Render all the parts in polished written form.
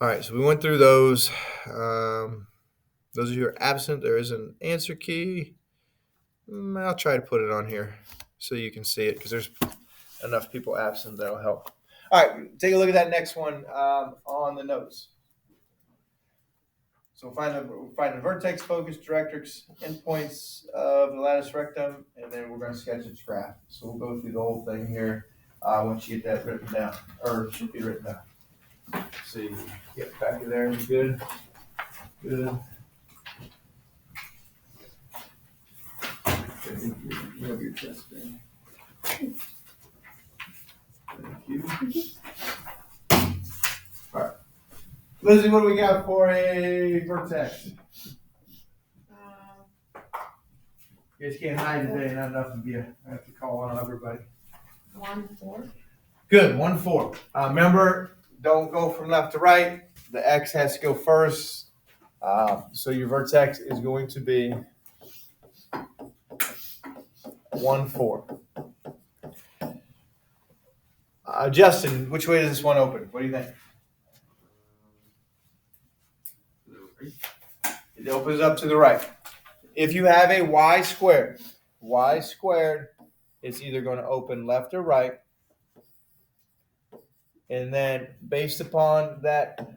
All right, so we went through those. Those of you who are absent, there is an answer key. I'll try to put it on here so you can see it because there's enough people absent that'll help. All right, take a look at that next one on the notes. So find the vertex, focus, directrix, endpoints of the lattice rectum, and then we're going to sketch its graph. So we'll go through the whole thing here once you get that written down, or it should be written down. See, get back in there. Good. Good. You have your chest there. Thank you. All right. Lizzie, what do we got for a vertex? You guys can't hide today, not enough of you. I have to call on everybody. 1-4. Good, 1-4. Remember, don't go from left to right. The X has to go first. So your vertex is going to be 1-4. Justin, which way does this one open? What do you think? It opens up to the right. If you have a y squared, it's either going to open left or right. And then based upon that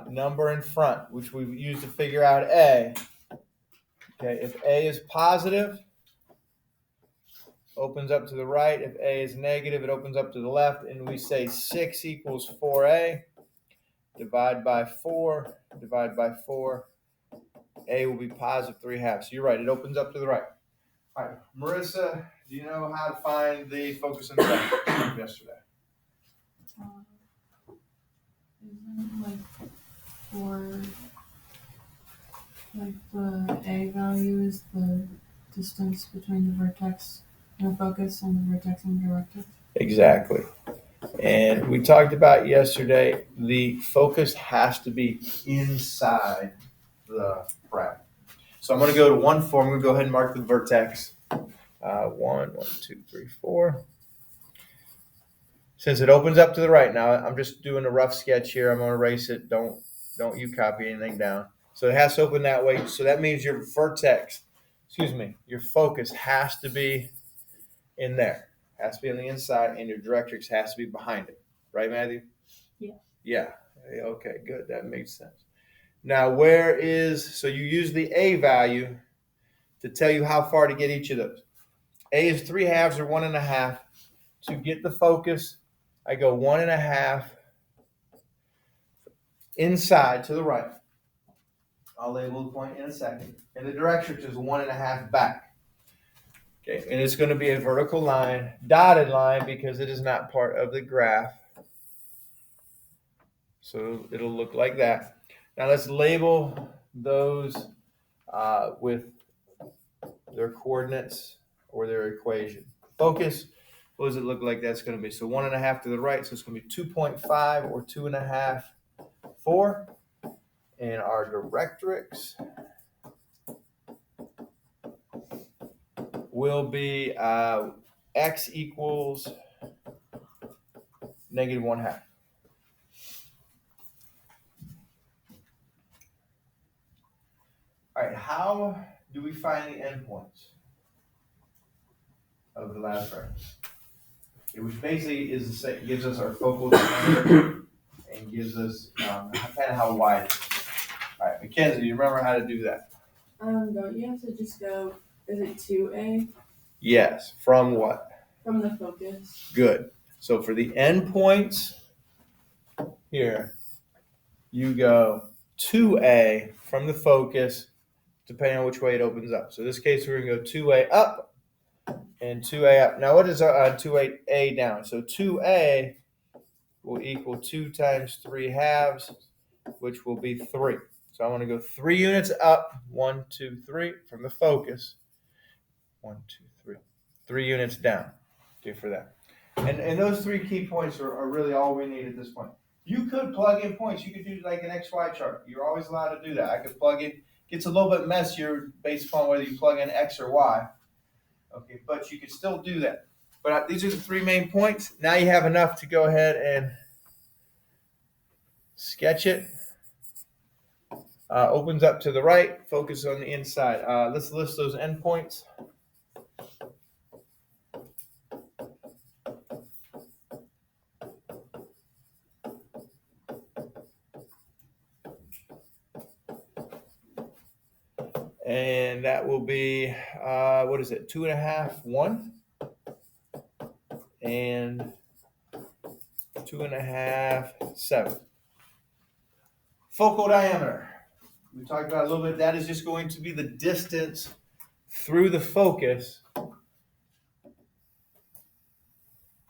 number in front, which we've used to figure out A, okay, if A is positive, opens up to the right. If A is negative, it opens up to the left. And we say 6 equals 4A. Divide by 4. A will be positive 3/2. So you're right. It opens up to the right. All right. Marissa, do you know how to find the focus and effect from yesterday? Isn't for the A value is the distance between the vertex and the focus and the vertex and the directrix? Exactly. And we talked about yesterday, the focus has to be inside the graph. So I'm going to go to 1-4. I'm going to go ahead and mark the vertex. 1, 2, 3, 4. Since it opens up to the right now, I'm just doing a rough sketch here. I'm going to erase it. Don't you copy anything down. So it has to open that way. So that means your your focus has to be in there. Has to be on the inside, and your directrix has to be behind it. Right, Matthew? Yeah. Yeah. Okay, good. That makes sense. Now, so you use the A value to tell you how far to get each of those. A is 3/2 or 1.5. To get the focus, I go 1.5 inside to the right. I'll label the point in a second. And the directrix is 1.5 back. Okay, and it's going to be a vertical line, dotted line, because it is not part of the graph. So it'll look like that. Now let's label those with their coordinates or their equation. Focus, what does it look like that's going to be? So 1.5 to the right, so it's going to be 2.5 or 2.5, 4. And our directrix will be x equals -1/2. All right, how do we find the endpoints of the lattice rectum? Which basically is the same, gives us our focal diameter and gives us kind of how wide it is. All right, Mackenzie, do you remember how to do that? Don't you have to just go, is it 2A? Yes, from what? From the focus. Good. So for the endpoints here, you go 2A from the focus, depending on which way it opens up. So in this case, we're going to go 2A up and 2A up. Now, what is 2A down? So 2A will equal 2 times 3/2, which will be 3. So I want to go 3 units up, 1, 2, 3 from the focus. 1, 2, 3. 3 units down. Okay, for that. And those 3 key points are really all we need at this point. You could plug in points. You could do like an XY chart. You're always allowed to do that. I could plug in. Gets a little bit messier based upon whether you plug in X or Y. Okay, but you could still do that. But these are the 3 main points. Now you have enough to go ahead and sketch it. Opens up to the right, focus on the inside. Let's list those endpoints. And that will be, what is it, 2.5, 1, and 2.5, 7. Focal diameter. We talked about a little bit. That is just going to be the distance through the focus.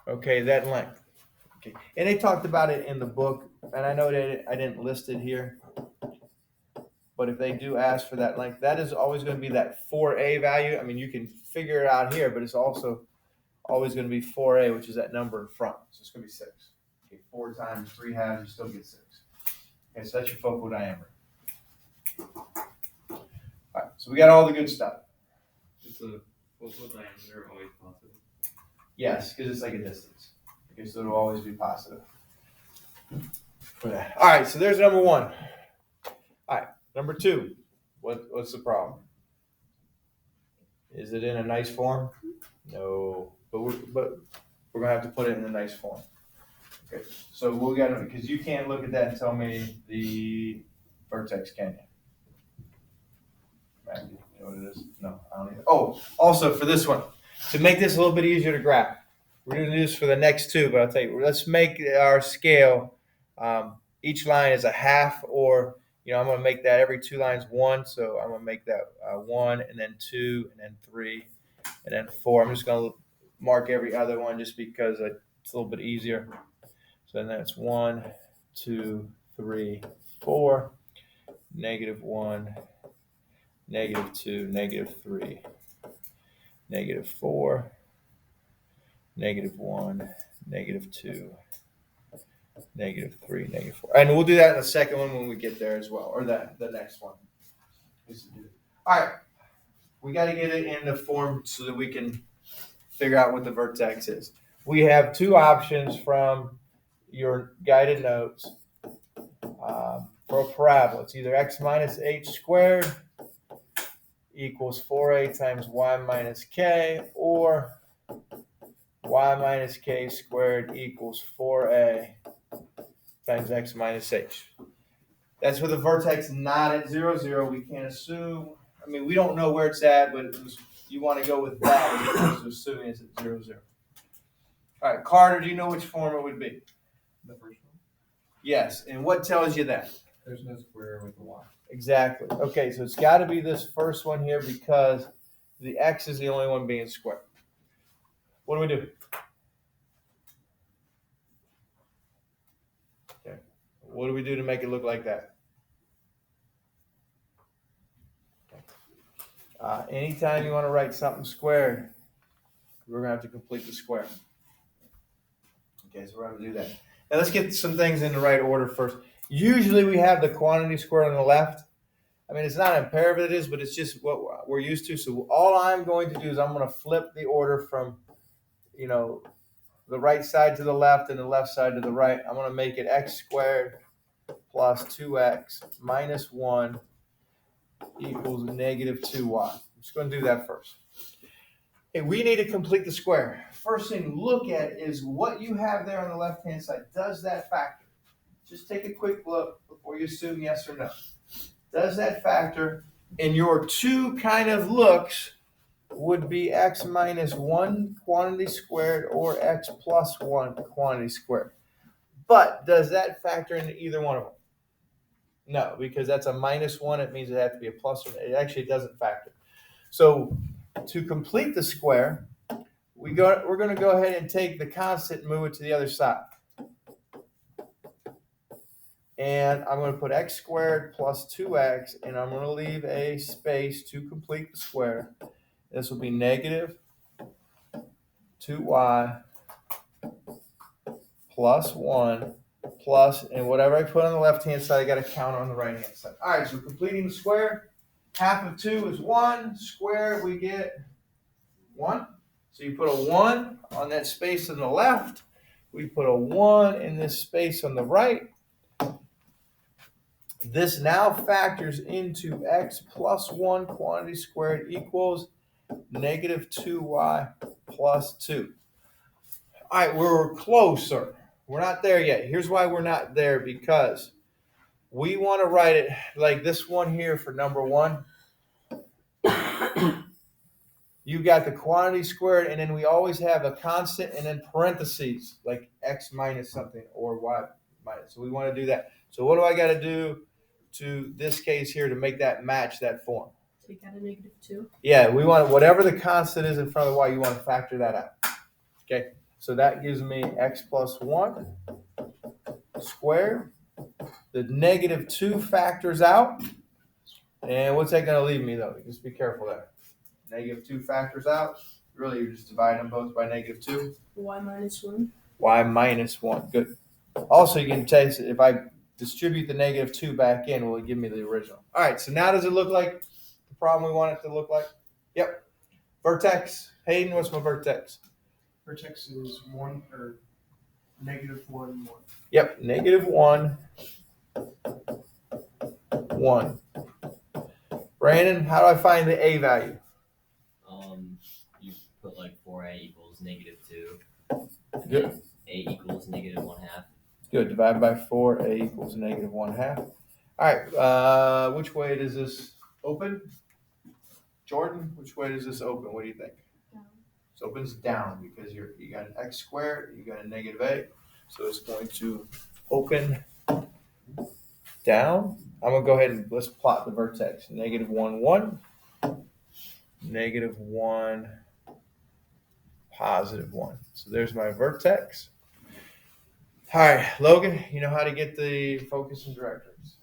Okay, that length. Okay, and they talked about it in the book, and I know that I didn't list it here, but if they do ask for that length, that is always going to be that 4a value. I mean, you can figure it out here, but it's also always going to be 4a, which is that number in front. So it's going to be 6. Okay, 4 times 3 halves, you still get 6. Okay, so that's your focal diameter. All right, so we got all the good stuff. Is the focal diameter always positive? Yes, because it's like a distance. Okay, so it'll always be positive for that. All right, so there's number 1. All right, number 2. What's the problem? Is it in a nice form? No, but we're gonna have to put it in a nice form. Okay, so we'll get it because you can't look at that and tell me the vertex, can you? Maggie, you know what it is? No, I don't either. Oh, also for this one, to make this a little bit easier to graph, we're going to do this for the next 2, but I'll tell you, let's make our scale. Each line is a half, or I'm going to make that every 2 lines 1. So I'm going to make that 1, and then 2, and then 3, and then 4. I'm just going to mark every other one just because it's a little bit easier. So then that's 1, 2, 3, 4, -1. -2, -3, -4, -1, -2, -3, -4. And we'll do that in the second one when we get there as well, or the next one. All right, we got to get it in the form so that we can figure out what the vertex is. We have 2 options from your guided notes for a parabola. It's either x minus h squared equals 4a times y minus k, or y minus k squared equals 4a times x minus h. That's with the vertex not at 0, 0. We can't assume. I mean, we don't know where it's at, but you want to go with that as opposed to assuming it's at 0, 0. All right, Carter, do you know which form it would be? The first one? Yes, and what tells you that? There's no square with the y. Exactly. Okay, so it's got to be this first one here because the x is the only one being squared. What do we do? Okay. What do we do to make it look like that? Anytime you want to write something squared, we're going to have to complete the square. Okay, so we're going to do that. Now let's get some things in the right order first. Usually we have the quantity squared on the left. I mean, it's not imperative it is, but it's just what we're used to. So all I'm going to do is I'm going to flip the order from, the right side to the left and the left side to the right. I'm going to make it x squared plus 2x minus 1 equals -2y. I'm just going to do that first. Hey, we need to complete the square. First thing to look at is what you have there on the left-hand side. Does that factor? Just take a quick look before you assume yes or no. Does that factor? And your 2 kind of looks would be x minus 1 quantity squared or x plus 1 quantity squared. But does that factor into either one of them? No, because that's a -1. It means it has to be a plus. It actually doesn't factor. So to complete the square, we're going to go ahead and take the constant and move it to the other side. And I'm going to put x squared plus 2x, and I'm going to leave a space to complete the square. This will be -2y plus 1 plus, and whatever I put on the left-hand side, I got to count on the right-hand side. All right, so completing the square, half of 2 is 1. Squared, we get 1. So you put a 1 on that space on the left. We put a 1 in this space on the right. This now factors into x plus 1 quantity squared equals negative 2y plus 2. All right, we're closer. We're not there yet. Here's why we're not there, because we want to write it like this one here for number 1. You got the quantity squared, and then we always have a constant and then parentheses, like x minus something or y minus. So we want to do that. So what do I got to do to this case here to make that match that form? Take out a -2. Yeah, we want whatever the constant is in front of the y, you want to factor that out. Okay, so that gives me x plus 1 squared. The -2 factors out. And what's that going to leave me, though? Just be careful there. -2 factors out. Really, you're just dividing them both by -2. Y minus 1. Y minus 1. Good. Also, you can taste it. If I distribute the -2 back in, will it give me the original? All right, so now does it look like the problem we want it to look like? Yep. Vertex. Hayden, what's my vertex? Vertex is 1 or -1, 1. Yep, -1, 1. Brandon, how do I find the A value? You put like 4a equals -2. Good. A equals -1/2. Good. Divide by 4. A equals -1/2. All right. Which way does this open? Jordan, which way does this open? What do you think? Down. It opens down because you got an x squared, you got a -a. So it's going to open down. I'm going to go ahead and let's plot the vertex. -1, 1. -1, +1. So there's my vertex. All right, Logan, you know how to get the focus and directrix?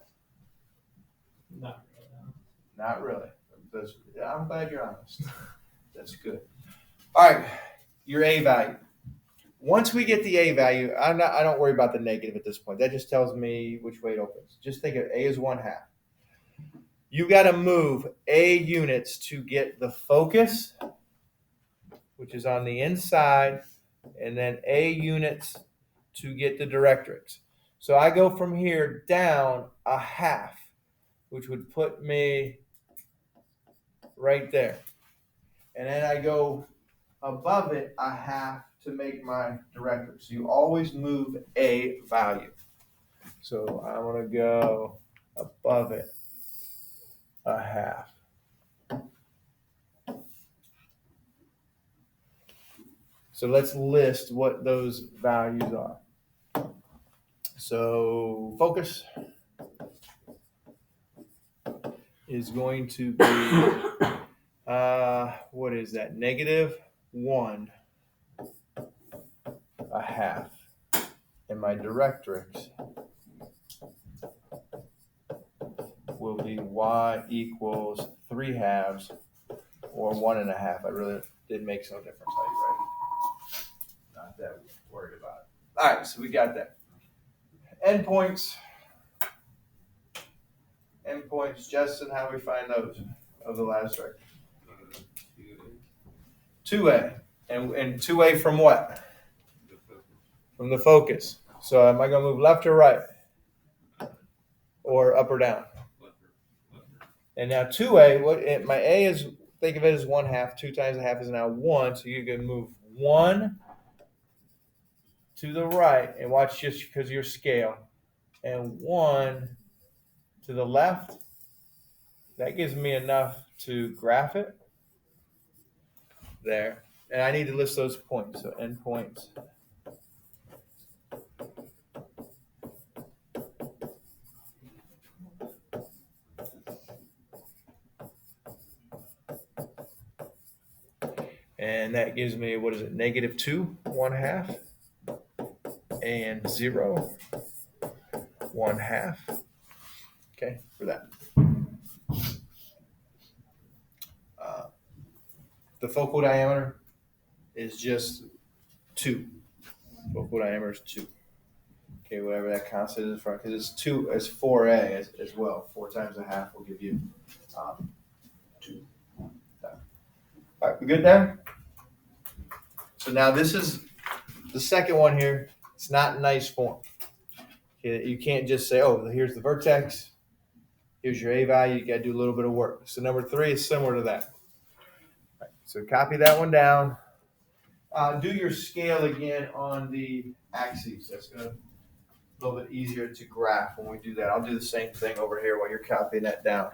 Not really, no. Not really. I'm glad you're honest. That's good. All right, your A value. Once we get the A value, I don't worry about the negative at this point. That just tells me which way it opens. Just think of A as 1/2. You got to move A units to get the focus, which is on the inside, and then A units to get the directrix. So I go from here down 1/2, which would put me right there. And then I go above it 1/2 to make my directrix. So you always move A value. So I'm going to go above it 1/2. So let's list what those values are. So focus is going to be, what is that? -1/2. And my directrix will be y equals 3/2 or 1/2. I really didn't make no difference how you write it. Not that worried about it. All right, so we got that. Endpoints. Endpoints, Justin, how do we find those of the last direction? 2A. And 2A from what? From the focus. So am I going to move left or right? Or up or down? And now 2A, my A is, think of it as 1/2. 2 times 1/2 is now 1. So you're going to move 1 to the right. And watch just because of your scale. And 1 to the left. That gives me enough to graph it. There. And I need to list those points. So endpoints. And that gives me, what is it, -2, 1/2, and 0, 1/2. Okay, for that. The focal diameter is just 2. Focal diameter is 2. Okay, whatever that constant is from, because it's 2, it's 4A as well. 4 times 1/2 will give you 2. All right, we good there? So now this is the second one here. It's not nice form. Okay, you can't just say, oh, here's the vertex. Here's your A value. You got to do a little bit of work. So number 3 is similar to that. All right, so copy that one down. Do your scale again on the axes. That's going to be a little bit easier to graph when we do that. I'll do the same thing over here while you're copying that down.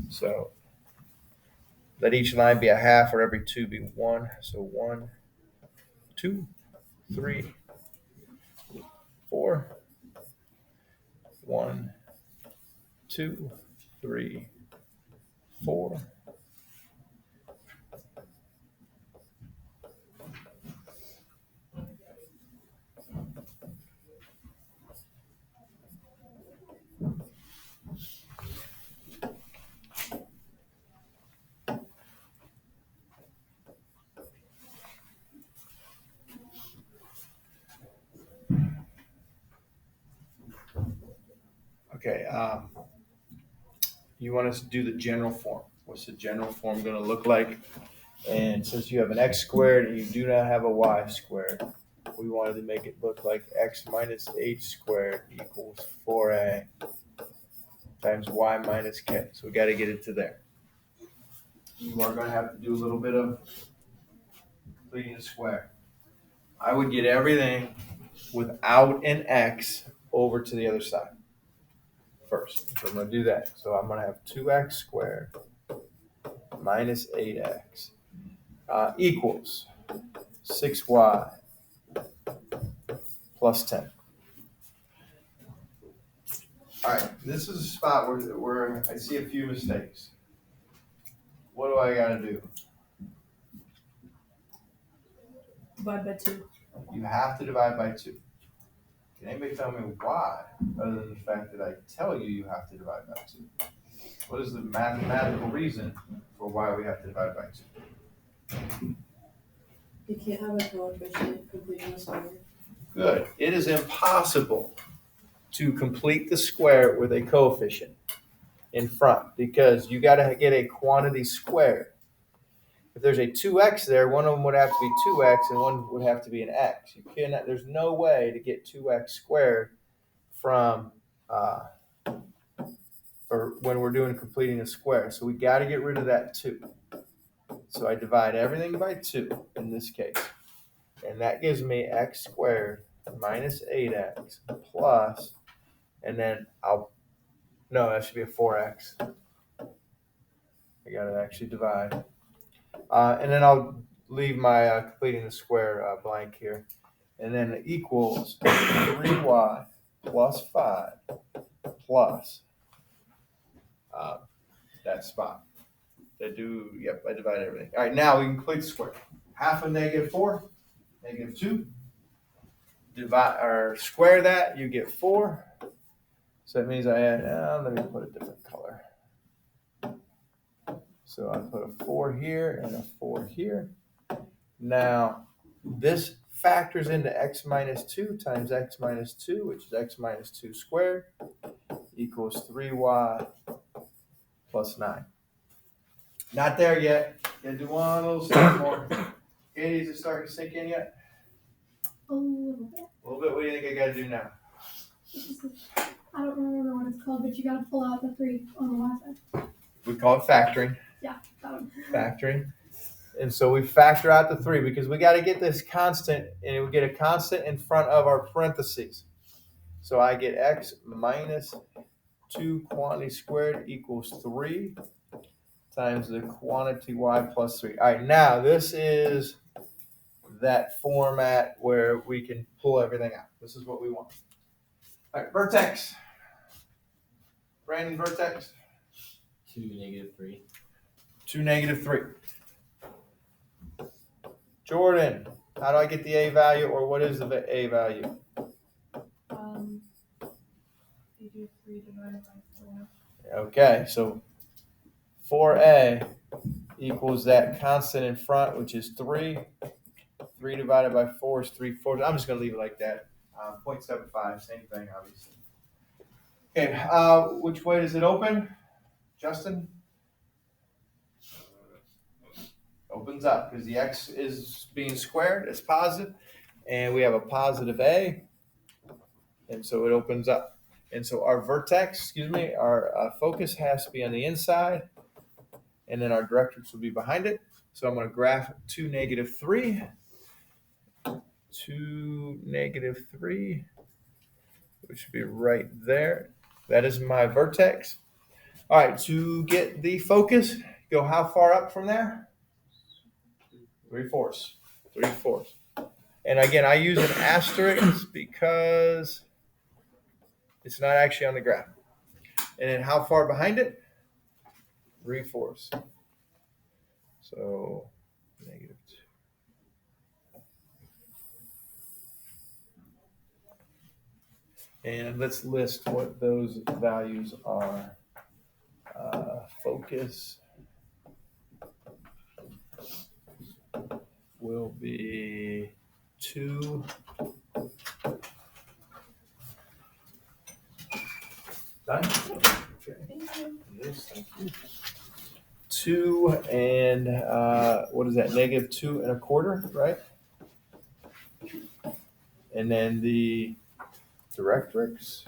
So let each line be a half, or every 2 be 1. So 1, 2, 3, 4. 1, 2, 3, 4. Okay, you want us to do the general form. What's the general form going to look like? And since you have an x squared and you do not have a y squared, we wanted to make it look like x minus h squared equals 4a times y minus k. So we got to get it to there. You are going to have to do a little bit of completing the square. I would get everything without an x over to the other side first. So I'm going to do that. So I'm going to have 2x squared minus 8x equals 6y plus 10. All right, this is a spot where I see a few mistakes. What do I got to do? Divide by 2. You have to divide by 2. Can anybody tell me why, other than the fact that I tell you have to divide by 2? What is the mathematical reason for why we have to divide by 2? You can't have a coefficient completing a square. Good. It is impossible to complete the square with a coefficient in front because you got to get a quantity squared. If there's a 2x there, one of them would have to be 2x and one would have to be an x. You cannot. There's no way to get 2x squared from or when we're doing completing a square. So we got to get rid of that 2. So I divide everything by 2 in this case. And that gives me x squared minus 8x plus, and then that should be a 4x. I got to actually divide. And then I'll leave my completing the square blank here. And then it equals 3y plus 5 plus that spot. I divide everything. All right, now we can complete the square. Half of -4, -2. Divide or square that, you get 4. So that means I add, let me put a different color. So I put a 4 here and a 4 here. Now, this factors into x minus 2 times x minus 2, which is x minus 2 squared, equals 3y plus 9. Not there yet. Gonna do one little step more. Katie, is it starting to sink in yet? A little bit. A little bit. What do you think I got to do now? I don't remember what it's called, but you gotta pull out the 3 on the left side. We call it factoring. Yeah, that one. Factoring. And so we factor out the 3 because we got to get this constant, and we get a constant in front of our parentheses. So I get x minus 2 quantity squared equals 3 times the quantity y plus 3. All right, now this is that format where we can pull everything out. This is what we want. All right, vertex. Brandon, vertex. 2, -3. 2, -3. Jordan, how do I get the A value, or what is the A value? You do 3 divided by 4. Okay, so 4A equals that constant in front, which is 3. 3 divided by 4 is 3/4. I'm just going to leave it like that. 0.75, same thing, obviously. Okay, which way does it open? Justin? Opens up because the x is being squared. It's positive, and we have a positive A, and so it opens up. And so our vertex, our focus has to be on the inside, and then our directrix will be behind it. So I'm going to graph 2, -3, 2, -3, which should be right there. That is my vertex. All right, to get the focus, go how far up from there? 3/4. 3/4. And again, I use an asterisk because it's not actually on the graph. And then how far behind it? 3/4. So -2. And let's list what those values are. Focus will be 2. Done? Okay. Yes, thank you. 2 and what is that? -2 1/4, right? And then the directrix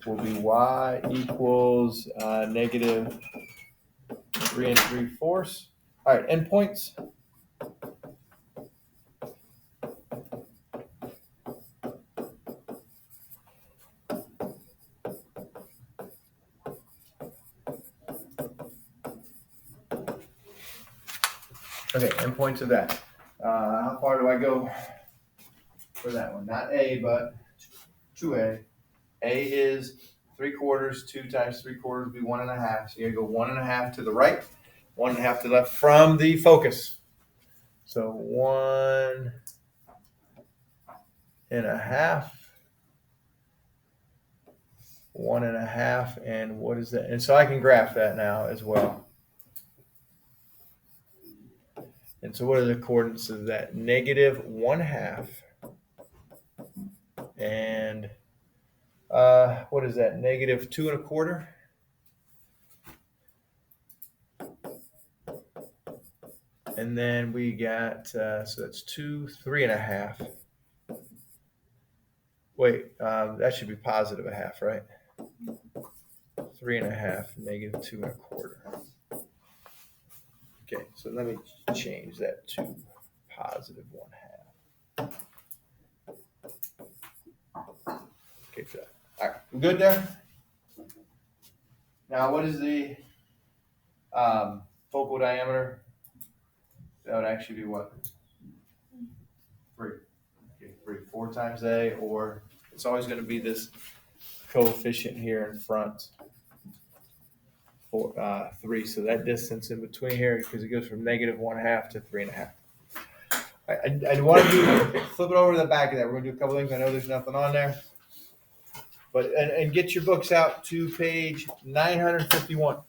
will be y equals -3 3/4. All right, endpoints. Okay, endpoints of that. How far do I go for that one? Not A, but 2A. A is 3/4. 2 times 3/4 would be 1.5. So you gotta go 1.5 to the right, 1.5 to the left from the focus. So 1.5, 1.5, and what is that? And so I can graph that now as well. And so what are the coordinates of that? -1/2 and what is that? -2 1/4. And then we got so that's 2, 3.5. Wait, that should be +1/2, right? 3.5, -2 1/4. Okay, so let me change that to +1/2. Okay, for that. All right, we good there? Now, what is the focal diameter? That would actually be what? 3. Okay, 3. 4 times A, or it's always going to be this coefficient here in front. 3. So that distance in between here, because it goes from -1/2 to 3.5. I want to flip it over to the back of that. We're going to do a couple things. I know there's nothing on there. But and get your books out to page 951.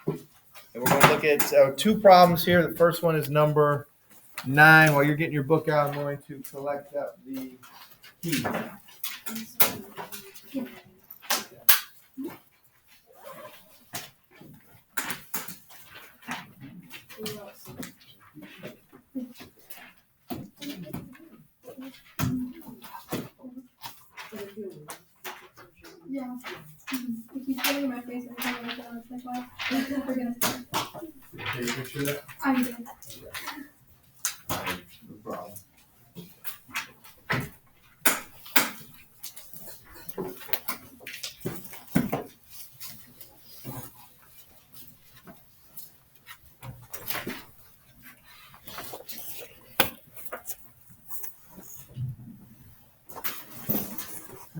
And we're going to look at 2 problems here. The first one is number 9. While you're getting your book out, I'm going to collect up the key. Yeah. It keeps getting in my face every time I look down. It's like, wow, I forget. Can you picture that? I did. No problem.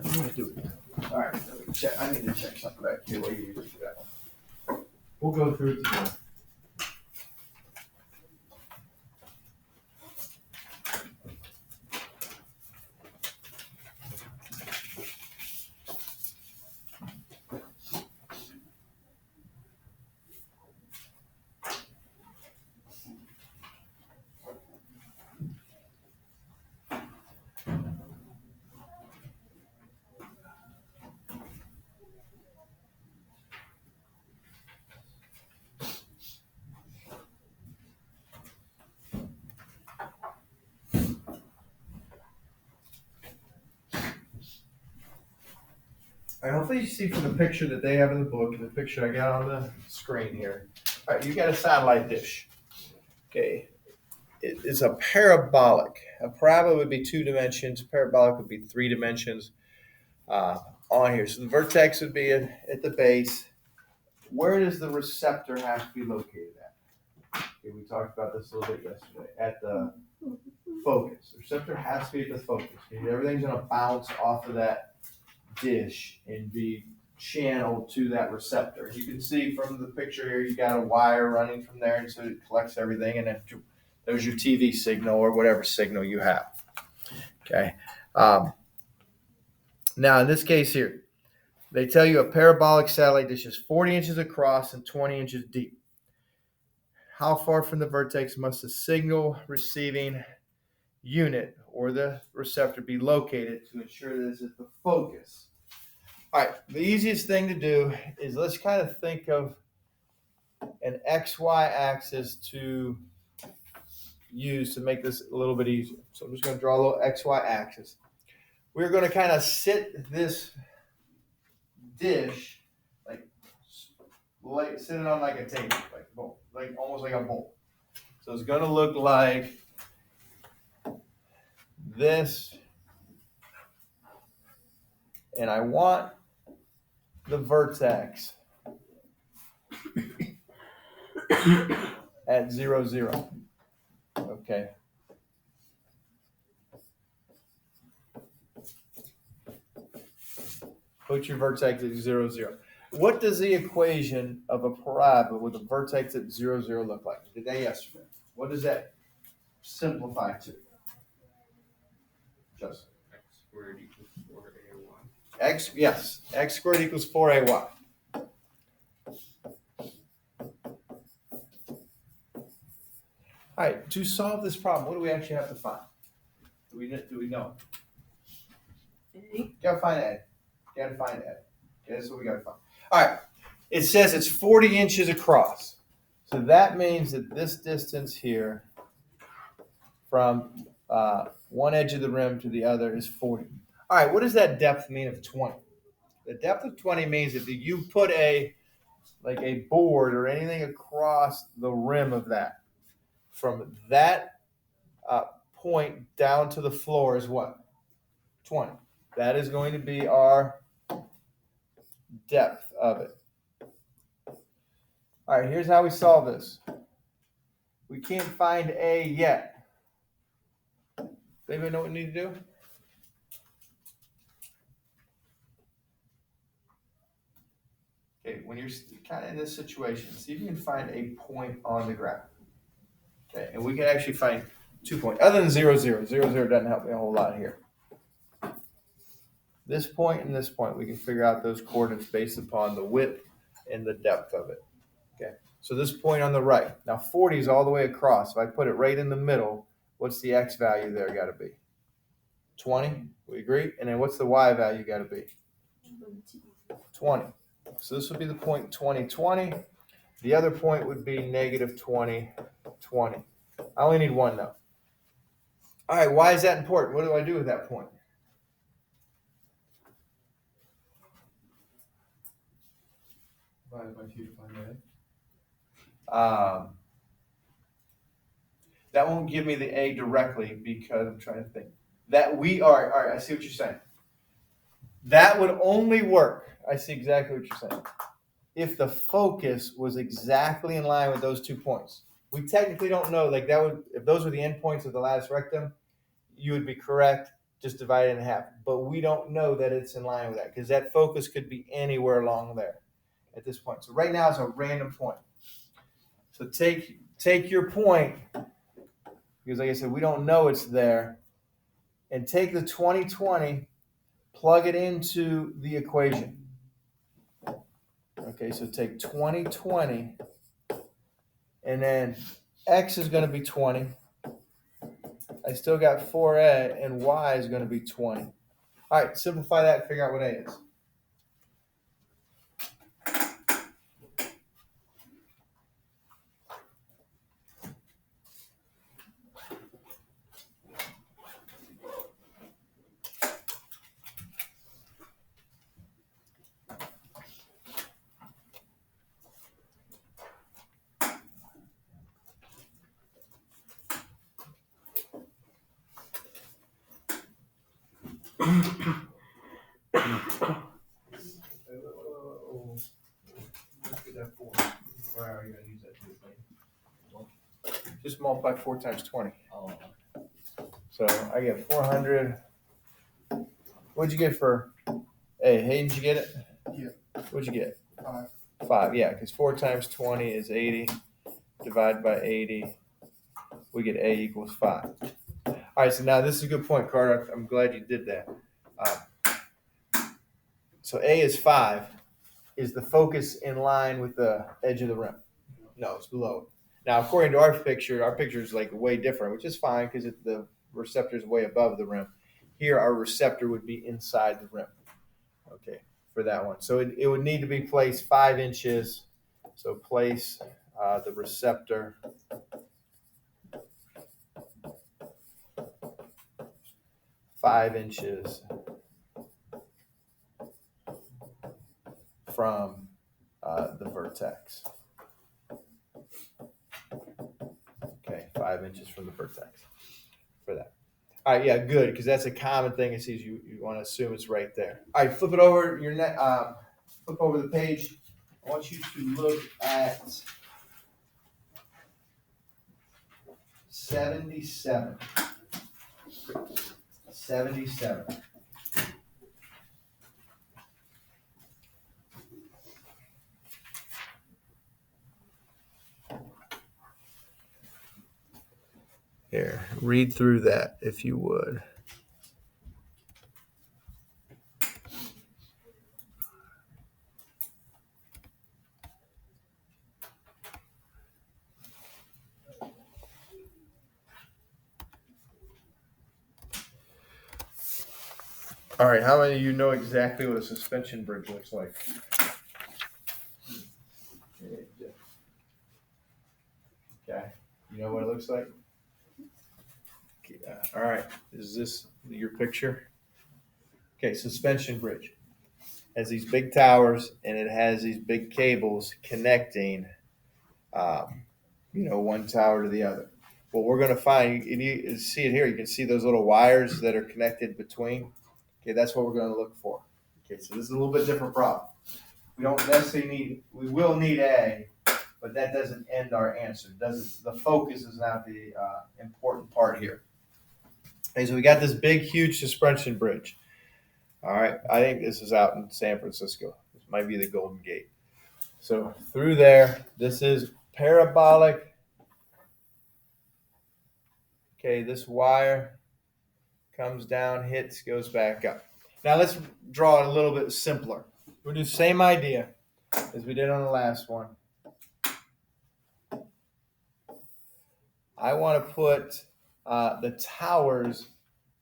I'm gonna do it. All right, let me check. I need to check something back here while you do that one. We'll go through it together. All right, hopefully you see from the picture that they have in the book and the picture I got on the screen here. All right, you got a satellite dish. Okay, it's a parabolic. A parabola would be 2 dimensions. Parabolic would be 3 dimensions on here. So the vertex would be at the base. Where does the receptor have to be located at? Okay, we talked about this a little bit yesterday. At the focus. The receptor has to be at the focus. Okay, everything's going to bounce off of that dish and be channeled to that receptor. You can see from the picture here, you got a wire running from there, and so it collects everything, and then there's your TV signal or whatever signal you have. Okay. Now, in this case here, they tell you a parabolic satellite dish is 40 inches across and 20 inches deep. How far from the vertex must the signal receiving unit or the receptor be located to ensure that it's at the focus? All right, the easiest thing to do is let's kind of think of an XY axis to use to make this a little bit easier. So I'm just going to draw a little XY axis. We're going to kind of sit this dish like sit it on like a table, like a bowl, like almost like a bowl. So it's going to look like this, and I want the vertex at 0, 0. Okay. Put your vertex at 0, 0. What does the equation of a parabola with a vertex at 0, 0 look like? Today, yesterday. What does that simplify to? Justin. X squared equals 4ay. X squared equals 4ay. All right, to solve this problem, what do we actually have to find? Do we know? Gotta find A. Okay, that's what we gotta find. All right, it says it's 40 inches across. So that means that this distance here from one edge of the rim to the other is 40. All right, what does that depth mean of 20? The depth of 20 means if you put a board or anything across the rim of that, from that point down to the floor is what? 20. That is going to be our depth of it. All right, here's how we solve this. We can't find A yet. Does anybody know what we need to do? Okay, when you're kind of in this situation, see if you can find a point on the graph. Okay, and we can actually find 2 points. Other than 0, 0. 0, 0 doesn't help me a whole lot here. This point and this point, we can figure out those coordinates based upon the width and the depth of it. Okay, so this point on the right. Now 40 is all the way across. If I put it right in the middle, what's the X value there got to be? 20, we agree? And then what's the Y value got to be? 20. So this would be the point 20, 20. The other point would be negative 20, 20. I only need one though. All right, why is that important? What do I do with that point? Divided by 2 to find A. That won't give me the A directly because I'm trying to think. That we are, all right, I see what you're saying. That would only work. I see exactly what you're saying. If the focus was exactly in line with those 2 points. We technically don't know, like that would, if those were the endpoints of the lattice rectum, you would be correct, just divide it in half. But we don't know that it's in line with that because that focus could be anywhere along there at this point. So right now it's a random point. So take your point, because like I said, we don't know it's there, and take the 20/20, plug it into the equation. Okay, so take 20/20, and then X is going to be 20. I still got 4A, and Y is going to be 20. All right, simplify that and figure out what A is. Where are you gonna use that to? Just multiply 4 times 20. Oh, So I get 400. What'd you get for A? Hayden, did you get it? Yeah. What'd you get? 5. 5, yeah, because 4 times 20 is 80. Divide by 80. We get A equals 5. All right, so now this is a good point, Carter. I'm glad you did that. So A is 5. Is the focus in line with the edge of the rim? No, it's below it. Now, according to our picture is like way different, which is fine because the receptor is way above the rim. Here, our receptor would be inside the rim. Okay, for that one. So it would need to be placed 5 inches. So place the receptor 5 inches from the vertex. Okay, 5 inches from the vertex for that. All right, yeah, good, because that's a common thing. It says you want to assume it's right there. All right, flip it over flip over the page. I want you to look at 77. 77. Here, read through that if you would. All right, how many of you know exactly what a suspension bridge looks like? Okay, you know what it looks like? All right, is this your picture? Okay, suspension bridge has these big towers and it has these big cables connecting, one tower to the other. What we're going to find, you see it here. You can see those little wires that are connected between. Okay, that's what we're going to look for. Okay, so this is a little bit different problem. We don't necessarily we will need A, but that doesn't end our answer. The focus is not the important part here. Okay, so we got this big, huge suspension bridge. All right, I think this is out in San Francisco. This might be the Golden Gate. So through there, this is parabolic. Okay, this wire comes down, hits, goes back up. Now let's draw it a little bit simpler. We'll do the same idea as we did on the last one. I want to put the towers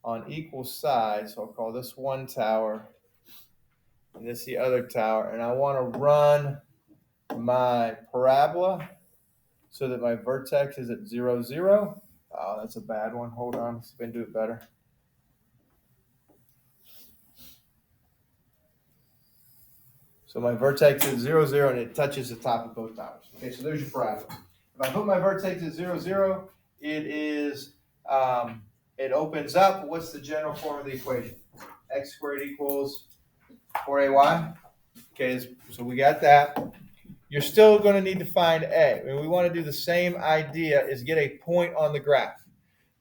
on equal sides. So I'll call this one tower and this the other tower. And I want to run my parabola so that my vertex is at 0, 0. Oh, that's a bad one. Hold on. Let's see if I can do it better. So my vertex is 0, 0, and it touches the top of both towers. Okay, so there's your parabola. If I put my vertex at 0, 0, it is it opens up. What's the general form of the equation? X squared equals 4ay. Okay, so we got that. You're still going to need to find A. And we want to do the same idea, is get a point on the graph.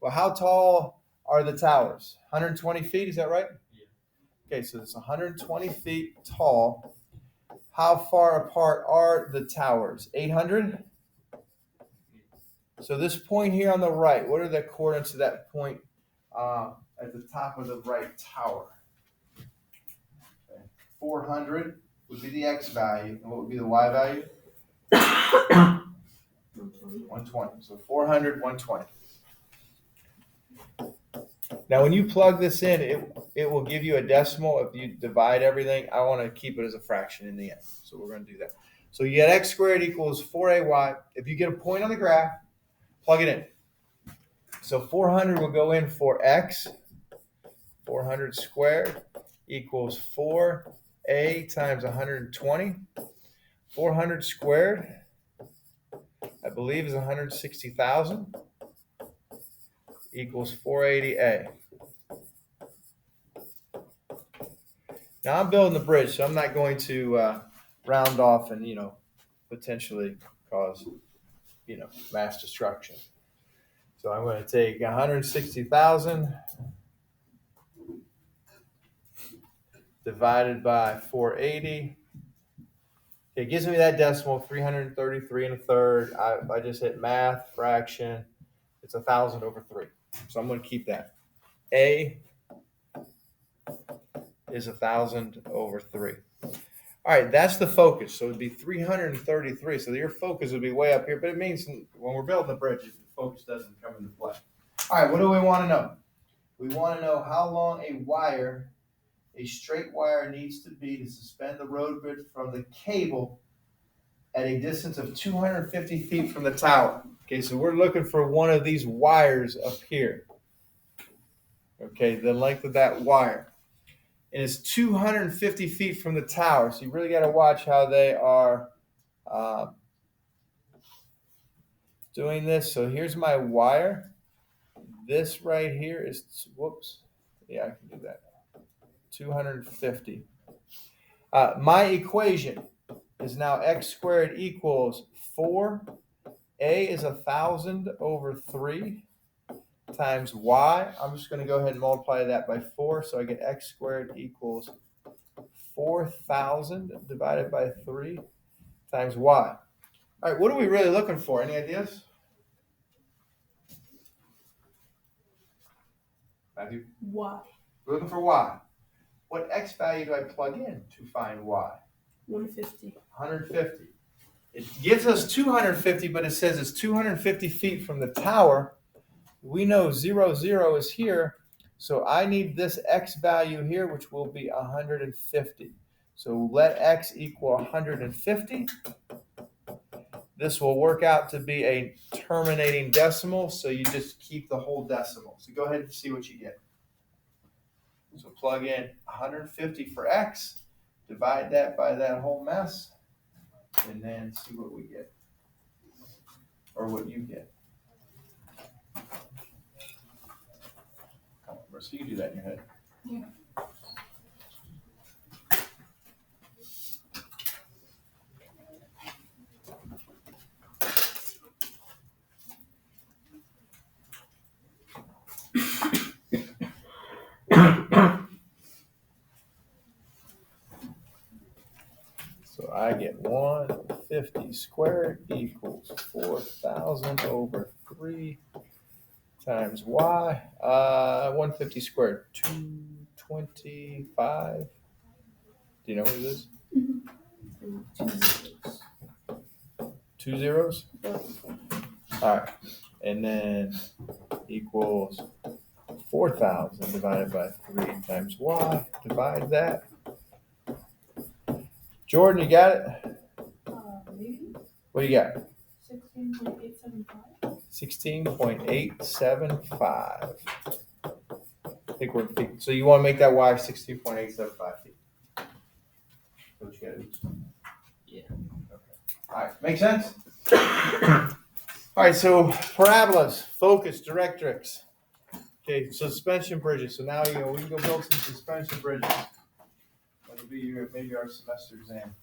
Well, how tall are the towers? 120 feet, is that right? Yeah. Okay, so it's 120 feet tall. How far apart are the towers? 800? So this point here on the right, what are the coordinates of that point at the top of the right tower? Okay. 400 would be the X value. And what would be the Y value? 120. So 400, 120. Now, when you plug this in, it will give you a decimal. If you divide everything, I want to keep it as a fraction in the end. So we're going to do that. So you get X squared equals 4ay. If you get a point on the graph, plug it in. So 400 will go in for X. 400 squared equals 4a times 120. 400 squared, I believe, is 160,000. Equals 480a. Now I'm building the bridge, so I'm not going to round off and, potentially cause, mass destruction. So I'm going to take 160,000 divided by 480. It gives me that decimal, 333 and a third. I just hit math, fraction. It's 1,000 over 3. So I'm going to keep that. A is 1,000 over 3. All right, that's the focus. So it'd be 333. So your focus would be way up here, but it means when we're building the bridge, the focus doesn't come into play. All right, what do we want to know? We want to know how long a straight wire needs to be to suspend the road bridge from the cable at a distance of 250 feet from the tower. Okay, so we're looking for one of these wires up here. Okay, the length of that wire. And it's 250 feet from the tower, so you really got to watch how they are doing this. So here's my wire. This right here is, whoops, yeah, I can do that. 250. My equation is now x squared equals 4. A is 1,000 over 3 times y. I'm just going to go ahead and multiply that by 4, so I get x squared equals 4,000 divided by 3 times y. All right, what are we really looking for? Any ideas? Matthew? Y. We're looking for y. What x value do I plug in to find y? 150. 150. It gives us 250, but it says it's 250 feet from the tower. We know 0, 0 is here, so I need this x value here, which will be 150. So let x equal 150. This will work out to be a terminating decimal, so you just keep the whole decimal. So go ahead and see what you get. So plug in 150 for x, divide that by that whole mess, and then see what we get, or what you get. Come on, so you can do that in your head. Yeah. So I get 150 squared equals 4,000 over 3 times y. 150 squared, 225. Do you know what it is? Mm-hmm. 2 zeros? All right. And then equals 4,000 divided by 3 times y. Divide that. Jordan, you got it? Maybe What do you got? 16.875. 16.875. I think we're feet. So you want to make that y 16.875 feet. What you gotta do? Yeah. Okay. All right. Make sense? All right. So parabolas, focus, directrix. Okay. Suspension bridges. So now we can go build some suspension bridges. That'll be maybe our semester exam.